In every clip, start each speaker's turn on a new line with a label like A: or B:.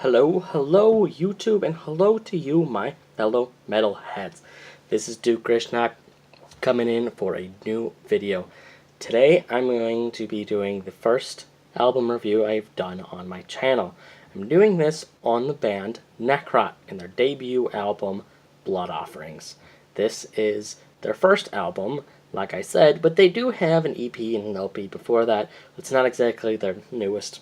A: Hello YouTube, and hello to you, my fellow metalheads. This is Duke Grishnak coming in for a new video. Today I'm going to be doing the first album review I've done on my channel. I'm doing this on the band Necrot and their debut album, Blood Offerings. This is their first album, like I said, but they do have an EP and an LP before that. It's not exactly their newest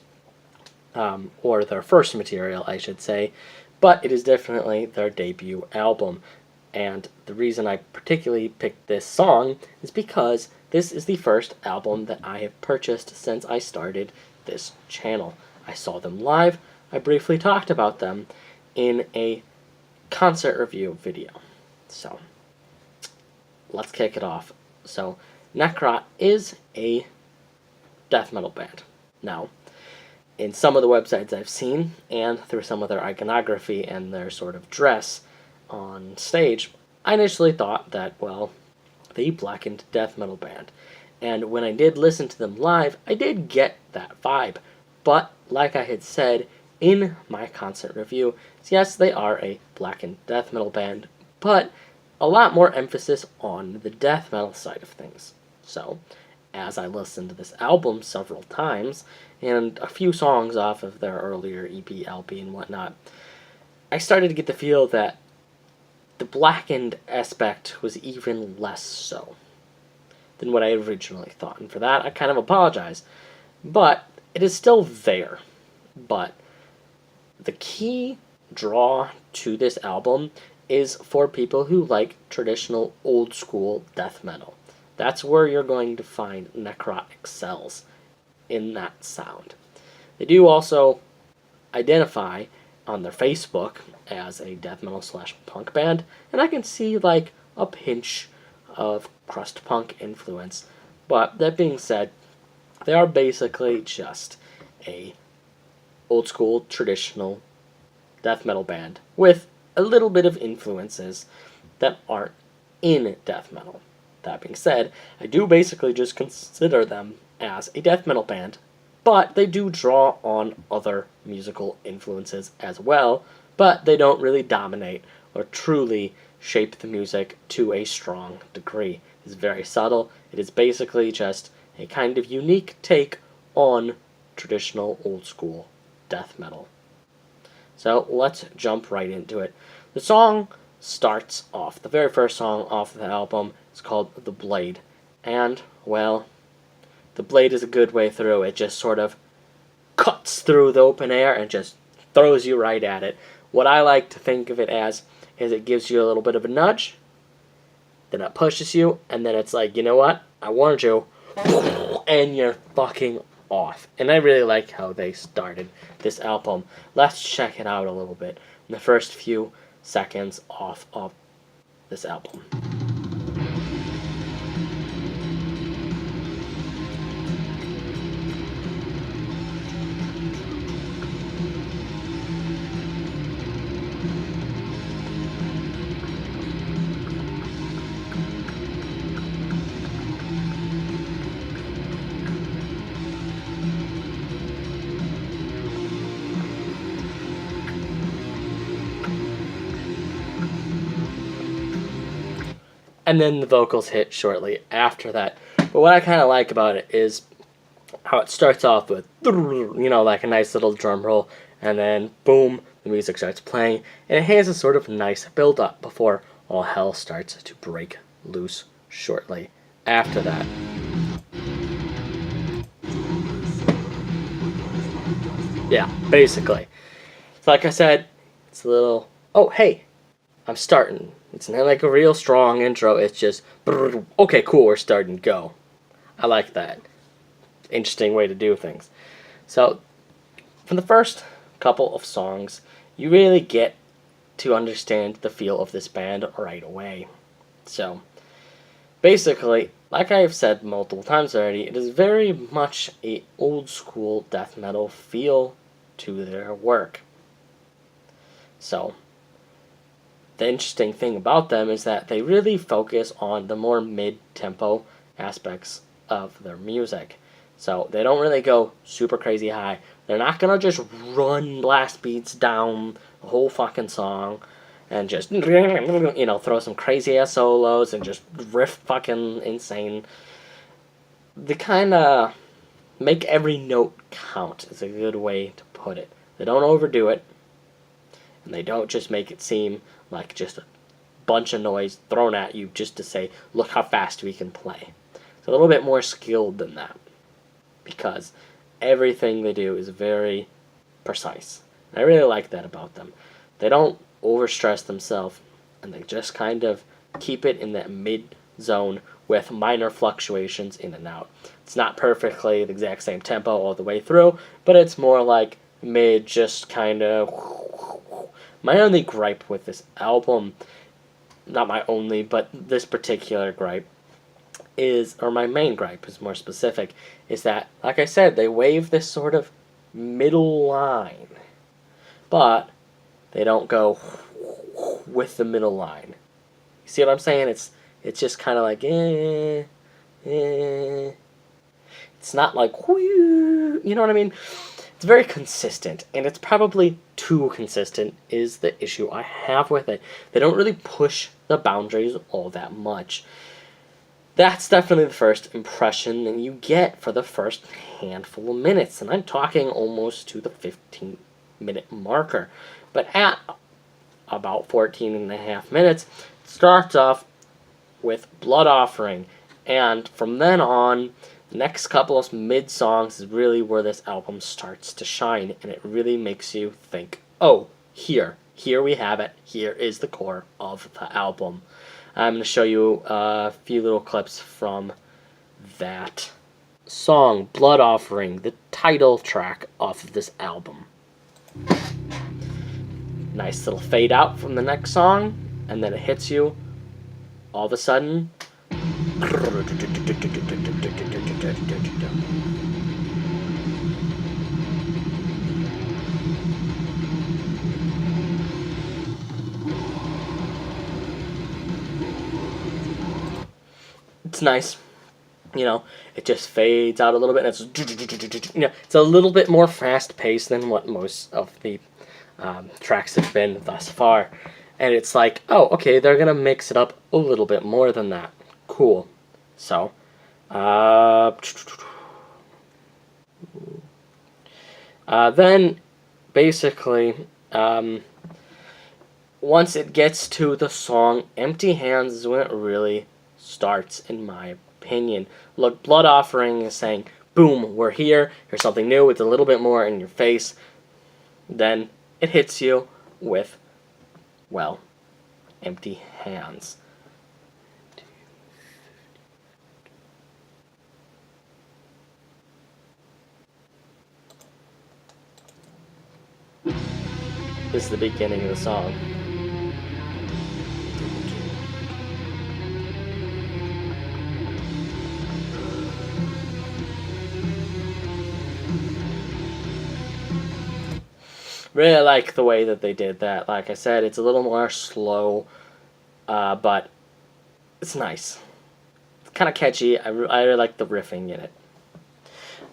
A: or their first material, I should say, but it is definitely their debut album. And the reason I particularly picked this song is because this is the first album that I have purchased since I started this channel. I saw them live. I briefly talked about them in a concert review video. So, let's kick it off. So, Necrot is a death metal band. Now, in some of the websites I've seen, and through some of their iconography and their sort of dress on stage, I initially thought that, well, the blackened death metal band. And when I did listen to them live, I did get that vibe. But, like I had said in my concert review, yes, they are a blackened death metal band, but a lot more emphasis on the death metal side of things. So, as I listened to this album several times, and a few songs off of their earlier EP, LP, and whatnot, I started to get the feel that the blackened aspect was even less so than what I originally thought. And for that, I kind of apologize. But it is still there. But the key draw to this album is for people who like traditional old-school death metal. That's where you're going to find Necrot excels in that sound. They do also identify on their Facebook as a death metal / punk band, and I can see like a pinch of crust punk influence. But that being said, they are basically just a old school traditional death metal band with a little bit of influences that aren't in death metal. That being said, I do basically just consider them as a death metal band, but they do draw on other musical influences as well, but they don't really dominate or truly shape the music to a strong degree. It's very subtle. It is basically just a kind of unique take on traditional old school death metal. So let's jump right into it. The song starts off, the very first song off the album is called The Blade, and, well, the blade is a good way through. It just sort of cuts through the open air and just throws you right at it. What I like to think of it as is it gives you a little bit of a nudge, then it pushes you, and then it's like, you know what, I warned you, and you're fucking off. And I really like how they started this album. Let's check it out a little bit in the first few seconds off of this album. And then the vocals hit shortly after that. But what I kind of like about it is how it starts off with, you know, like a nice little drum roll, and then boom, the music starts playing, and it has a sort of nice build-up before all hell starts to break loose shortly after that. Yeah, basically. So like I said, it's a little, oh, hey, I'm starting. It's not like a real strong intro, it's just, okay, cool, we're starting to go. I like that. Interesting way to do things. So, from the first couple of songs, you really get to understand the feel of this band right away. So, basically, like I have said multiple times already, it is very much a old school death metal feel to their work. So, the interesting thing about them is that they really focus on the more mid-tempo aspects of their music. So they don't really go super crazy high They're not gonna just run blast beats down the whole fucking song and just, you know, throw some crazy ass solos and just riff fucking insane. They kind of make every note count is a good way to put it. They don't overdo it, and they don't just make it seem like just a bunch of noise thrown at you just to say, look how fast we can play. It's a little bit more skilled than that, because everything they do is very precise. And I really like that about them. They don't overstress themselves, and they just kind of keep it in that mid zone with minor fluctuations in and out. It's not perfectly the exact same tempo all the way through, but it's more like mid, just kind of. My only gripe with this album, not my only, but this particular gripe, is, or my main gripe is more specific, is that, like I said, they wave this sort of middle line, but they don't go with the middle line. You see what I'm saying? It's just kind of like, eh. It's not like, whoo, you know what I mean? It's very consistent, and it's probably too consistent is the issue I have with it. They don't really push the boundaries all that much. That's definitely the first impression that you get for the first handful of minutes, and I'm talking almost to the 15-minute marker. But at about 14 and a half minutes, it starts off with Blood Offering, and from then on, the next couple of mid-songs is really where this album starts to shine, and it really makes you think, oh, here we have it, here is the core of the album. I'm going to show you a few little clips from that song, Blood Offering, the title track off of this album. Nice little fade out from the next song, and then it hits you all of a sudden. It's nice, you know, it just fades out a little bit, and it's, you know, it's a little bit more fast-paced than what most of the tracks have been thus far, and it's like, oh, okay, they're gonna mix it up a little bit more than that. Cool. So, then, basically, once it gets to the song Empty Hands is when it really starts, in my opinion. Look, Blood Offering is saying, boom, we're here, here's something new, it's a little bit more in your face. Then it hits you with, well, Empty Hands. This is the beginning of the song. Really like the way that they did that. Like I said, it's a little more slow, but it's nice. It's kind of catchy. I really like the riffing in it.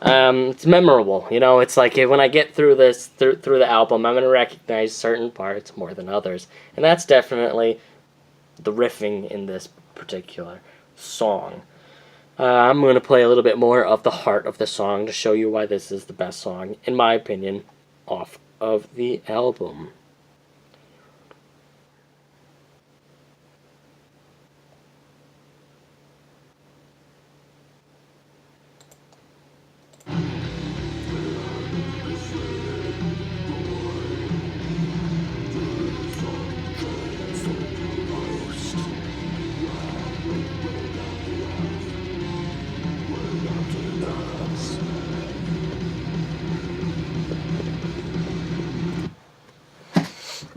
A: It's memorable, you know. It's like when I get through this through the album, I'm gonna recognize certain parts more than others, and that's definitely the riffing in this particular song. I'm gonna play a little bit more of the heart of the song to show you why this is the best song, in my opinion, off of the album.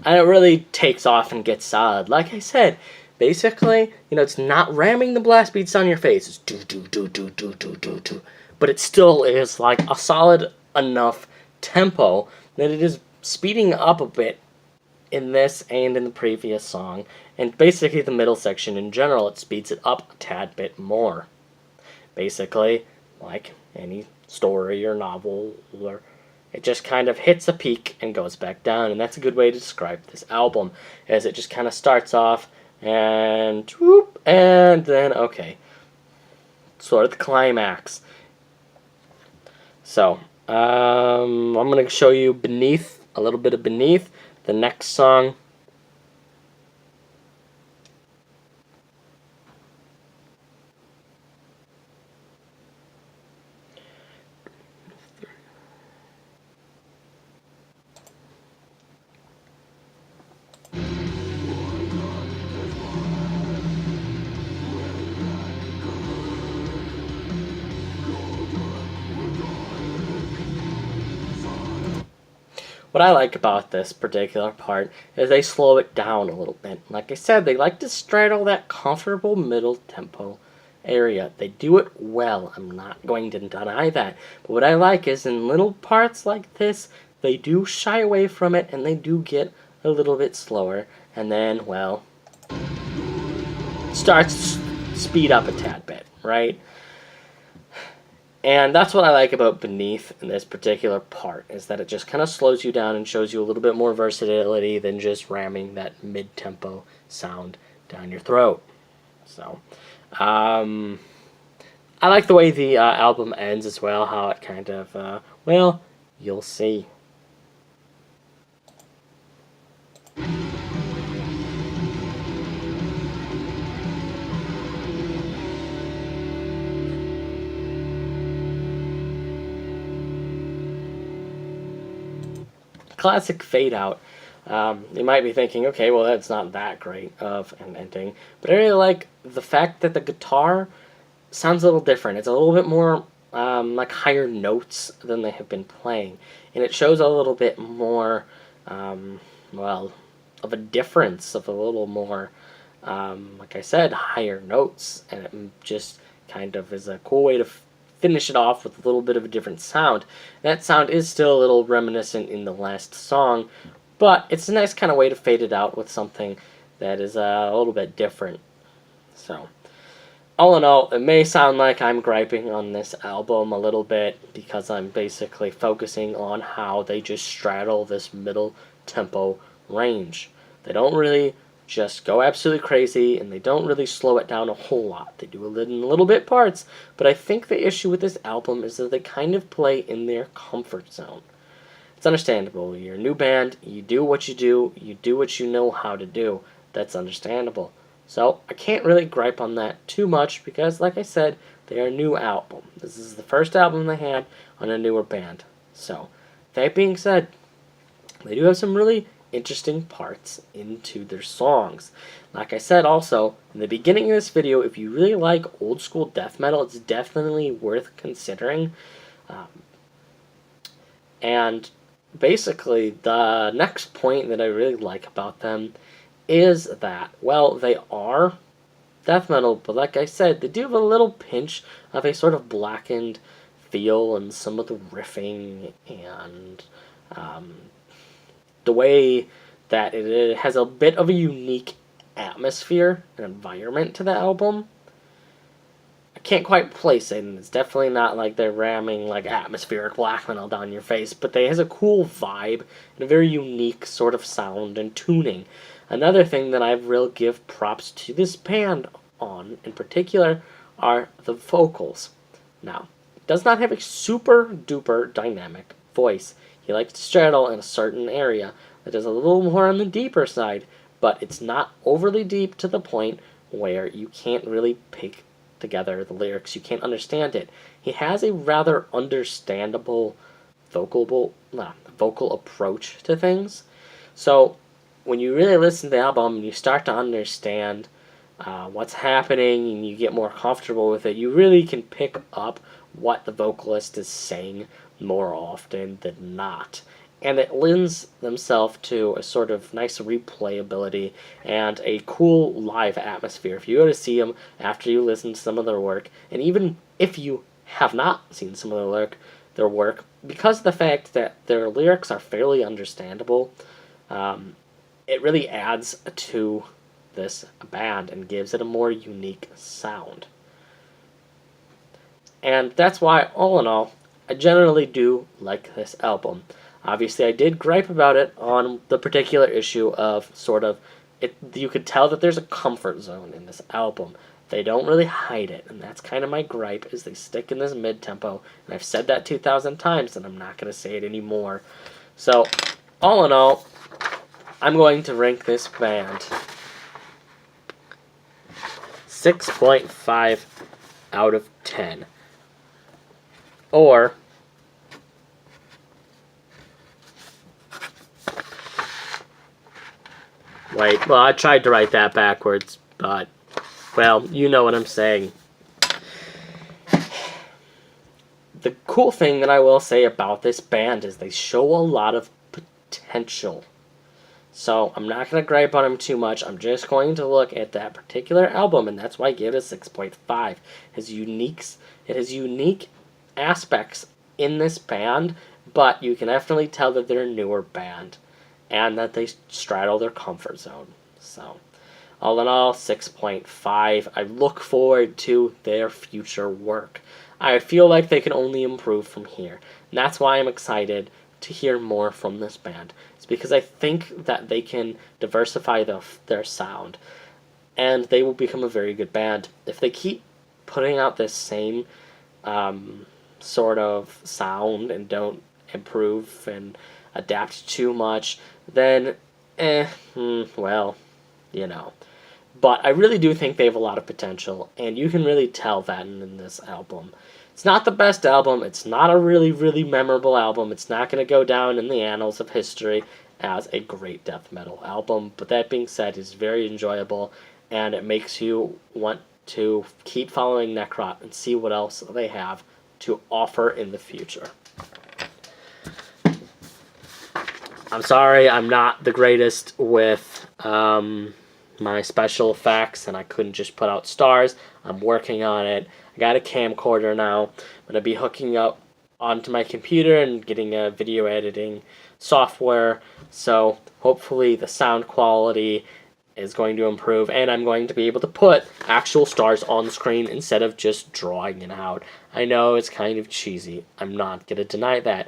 A: And it really takes off and gets solid. Like I said, basically, you know, it's not ramming the blast beats on your face. It's do do do do do do do do. But it still is like a solid enough tempo that it is speeding up a bit in this and in the previous song. And basically the middle section in general, it speeds it up a tad bit more. Basically, like any story or novel or It just kind of hits a peak and goes back down, and that's a good way to describe this album, as it just kind of starts off and whoop, and then, okay, sort of the climax. So, I'm going to show you Beneath, a little bit of Beneath, the next song. What I like about this particular part is they slow it down a little bit. Like I said, they like to straddle that comfortable middle tempo area. They do it well. I'm not going to deny that. But what I like is in little parts like this, they do shy away from it and they do get a little bit slower. And then, well, starts to speed up a tad bit, right? And that's what I like about Beneath in this particular part, is that it just kind of slows you down and shows you a little bit more versatility than just ramming that mid-tempo sound down your throat. So, I like the way the album ends as well, how it kind of, well, you'll see. Classic fade out. You might be thinking, okay, well, that's not that great of an ending, but I really like the fact that the guitar sounds a little different. It's a little bit more like higher notes than they have been playing, and it shows a little bit more, well, of a difference, of a little more, like I said, higher notes, and it just kind of is a cool way to finish it off with a little bit of a different sound. That sound is still a little reminiscent in the last song, but it's a nice kind of way to fade it out with something that is a little bit different. So, all in all, it may sound like I'm griping on this album a little bit because I'm basically focusing on how they just straddle this middle tempo range. They don't really just go absolutely crazy, and they don't really slow it down a whole lot. They do it in little bit parts, but I think the issue with this album is that they kind of play in their comfort zone. It's understandable. You're a new band, you do what you do what you know how to do. That's understandable. So I can't really gripe on that too much because, like I said, they are a new album. This is the first album they had on a newer band. So, that being said, they do have some really interesting parts into their songs. Like I said also, in the beginning of this video, if you really like old school death metal, it's definitely worth considering. And basically, the next point that I really like about them is that, well, they are death metal, but like I said, they do have a little pinch of a sort of blackened feel and some of the riffing and the way that it has a bit of a unique atmosphere and environment to the album. I can't quite place it, and it's definitely not like they're ramming like atmospheric black metal down your face, but it has a cool vibe and a very unique sort of sound and tuning. Another thing that I will give props to this band on, in particular, are the vocals. Now, it does not have a super duper dynamic voice. He likes to straddle in a certain area that is a little more on the deeper side, but it's not overly deep to the point where you can't really pick together the lyrics. You can't understand it. He has a rather understandable vocal approach to things. So when you really listen to the album and you start to understand what's happening and you get more comfortable with it, you really can pick up what the vocalist is saying more often than not. And it lends themselves to a sort of nice replayability and a cool live atmosphere. If you go to see them after you listen to some of their work, and even if you have not seen some of their work, because of the fact that their lyrics are fairly understandable, it really adds to this band and gives it a more unique sound. And that's why, all in all, I generally do like this album. Obviously, I did gripe about it on the particular issue of sort of it. You could tell that there's a comfort zone in this album. They don't really hide it, and that's kind of my gripe, is they stick in this mid-tempo, and I've said that 2,000 times, and I'm not going to say it anymore. So, all in all, I'm going to rank this band 6.5 out of 10. Or, wait, well, I tried to write that backwards, but, well, you know what I'm saying. The cool thing that I will say about this band is they show a lot of potential. So I'm not going to gripe on them too much. I'm just going to look at that particular album, and that's why I give it a 6.5. It has unique aspects in this band, but you can definitely tell that they're a newer band and that they straddle their comfort zone. So all in all, 6.5. I look forward to their future work. I feel like they can only improve from here. And that's why I'm excited to hear more from this band. It's because I think that they can diversify their sound. And they will become a very good band. If they keep putting out this same sort of sound and don't improve and adapt too much, then, well, you know. But I really do think they have a lot of potential, and you can really tell that in this album. It's not the best album. It's not a really, really memorable album. It's not going to go down in the annals of history as a great death metal album. But that being said, it's very enjoyable, and it makes you want to keep following Necrot and see what else they have to offer in the future. I'm sorry I'm not the greatest with my special effects, and I couldn't just put out stars. I'm working on it. I got a camcorder now. I'm going to be hooking up onto my computer and getting a video editing software, so hopefully the sound quality is going to improve, and I'm going to be able to put actual stars on the screen instead of just drawing it out. I know it's kind of cheesy. I'm not going to deny that.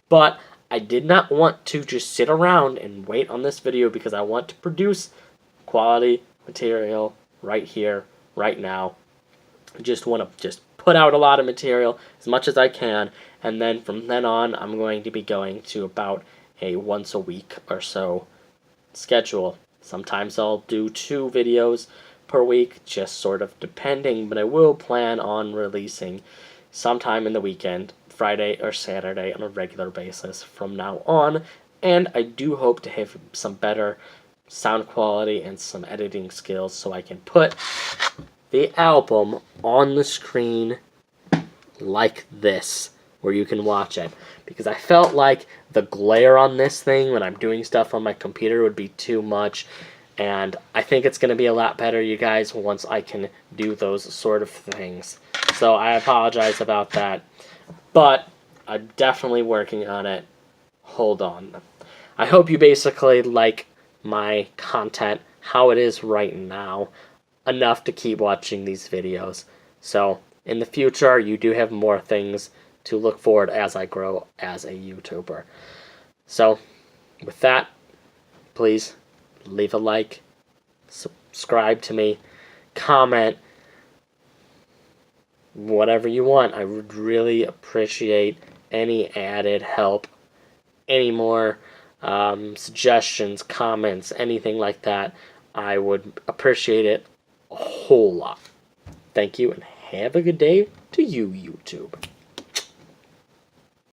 A: But I did not want to just sit around and wait on this video because I want to produce quality material right here, right now. I just want to put out a lot of material as much as I can, and then from then on I'm going to be going to about a once a week or so schedule. Sometimes I'll do 2 videos per week, just sort of depending, but I will plan on releasing sometime in the weekend, Friday or Saturday, on a regular basis from now on, and I do hope to have some better sound quality and some editing skills so I can put the album on the screen like this, where you can watch it, because I felt like the glare on this thing when I'm doing stuff on my computer would be too much, and I think it's going to be a lot better, you guys, once I can do those sort of things. So I apologize about that, but I'm definitely working on it. Hold on. I hope you basically like my content, how it is right now, enough to keep watching these videos. So in the future, you do have more things to look forward as I grow as a YouTuber. So with that, please leave a like, subscribe to me, comment, whatever you want. I would really appreciate any added help, any more suggestions, comments, anything like that. I would appreciate it a whole lot. Thank you, and have a good day to you, YouTube.